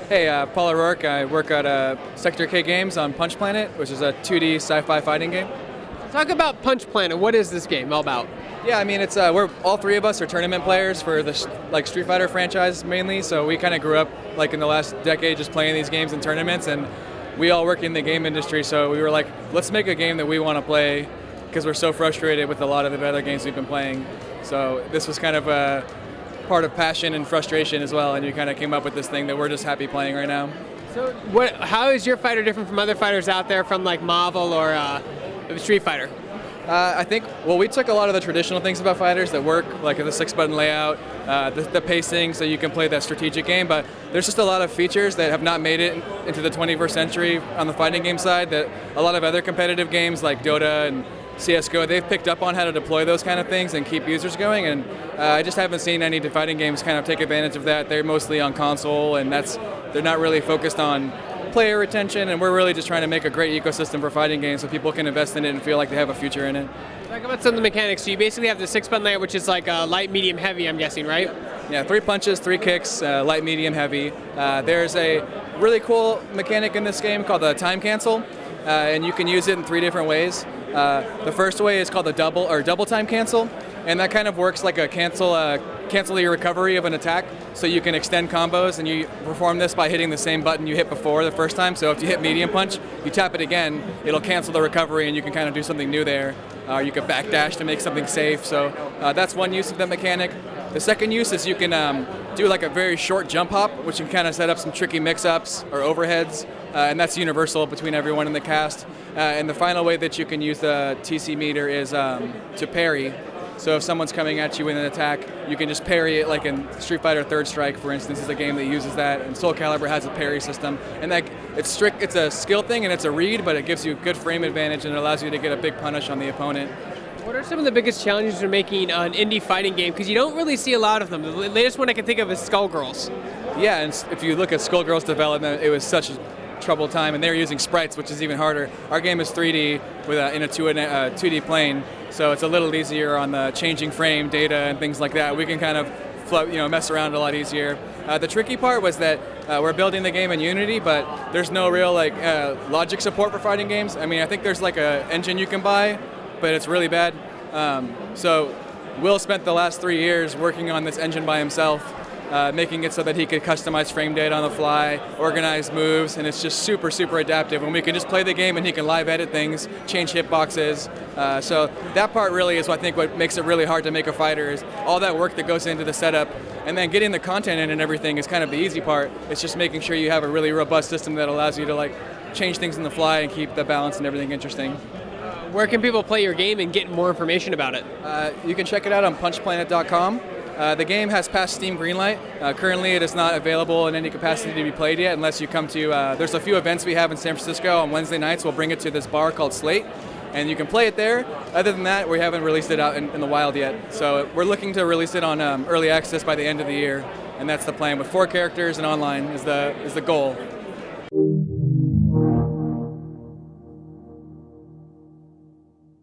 Hey, Paul O'Rourke. I work at Sector K Games on Punch Planet, which is a 2D sci-fi fighting game. Talk about Punch Planet. What is this game all about? Yeah, I mean, it's we're all three of us are tournament players for the Street Fighter franchise mainly. So we kind of grew up in the last decade just playing these games in tournaments, and we all work in the game industry. So we were like, let's make a game that we want to play because we're so frustrated with a lot of the other games we've been playing. So this was kind of a part of passion and frustration as well, and you kind of came up with this thing that we're just happy playing right now. So how is your fighter different from other fighters out there from like Marvel or Street Fighter? I think, we took a lot of the traditional things about fighters that work, like the 6-button layout, the pacing, so you can play that strategic game, but there's just a lot of features that have not made it into the 21st century on the fighting game side that a lot of other competitive games like Dota and CSGO, they've picked up on how to deploy those kind of things and keep users going, and I just haven't seen any fighting games kind of take advantage of that. They're mostly on console, and they're not really focused on player retention, and we're really just trying to make a great ecosystem for fighting games so people can invest in it and feel like they have a future in it. Talk about some of the mechanics. So you basically have the 6-button layout, which is like light, medium, heavy, I'm guessing, right? Yeah, 3 punches, 3 kicks, light, medium, heavy. There's a really cool mechanic in this game called the time cancel, and you can use it in 3 different ways. The first way is called the double time cancel, and that kind of works like a cancel your recovery of an attack, so you can extend combos, and you perform this by hitting the same button you hit before the first time. So if you hit medium punch, you tap it again, it'll cancel the recovery, and you can kind of do something new there. You can backdash to make something safe, so that's one use of that mechanic. The second use is you can do like a very short jump hop, which can kind of set up some tricky mix-ups or overheads, and that's universal between everyone in the cast. And the final way that you can use the TC meter is to parry. So if someone's coming at you with an attack, you can just parry it, like in Street Fighter Third Strike, for instance, is a game that uses that, and Soul Calibur has a parry system. And it's a skill thing and it's a read, but it gives you a good frame advantage and it allows you to get a big punish on the opponent. What are some of the biggest challenges for making an indie fighting game? Because you don't really see a lot of them. The latest one I can think of is Skullgirls. Yeah, and if you look at Skullgirls development, it was such a troubled time, and they're using sprites, which is even harder. Our game is 3D in a 2D plane, so it's a little easier on the changing frame data and things like that. We can kind of mess around a lot easier. The tricky part was that we're building the game in Unity, but there's no real logic support for fighting games. I mean, I think there's like an engine you can buy, but it's really bad. So Will spent the last 3 years working on this engine by himself, making it so that he could customize frame data on the fly, organize moves, and it's just super, super adaptive. And we can just play the game and he can live edit things, change hitboxes. So that part really is, I think, what makes it really hard to make a fighter, is all that work that goes into the setup. And then getting the content in and everything is kind of the easy part. It's just making sure you have a really robust system that allows you to change things on the fly and keep the balance and everything interesting. Where can people play your game and get more information about it? You can check it out on punchplanet.com. The game has passed Steam Greenlight. Currently it is not available in any capacity to be played yet unless you come to, there's a few events we have in San Francisco on Wednesday nights. We'll bring it to this bar called Slate, and you can play it there. Other than that, we haven't released it out in the wild yet. So we're looking to release it on early access by the end of the year, and that's the plan, with 4 characters and online is the goal.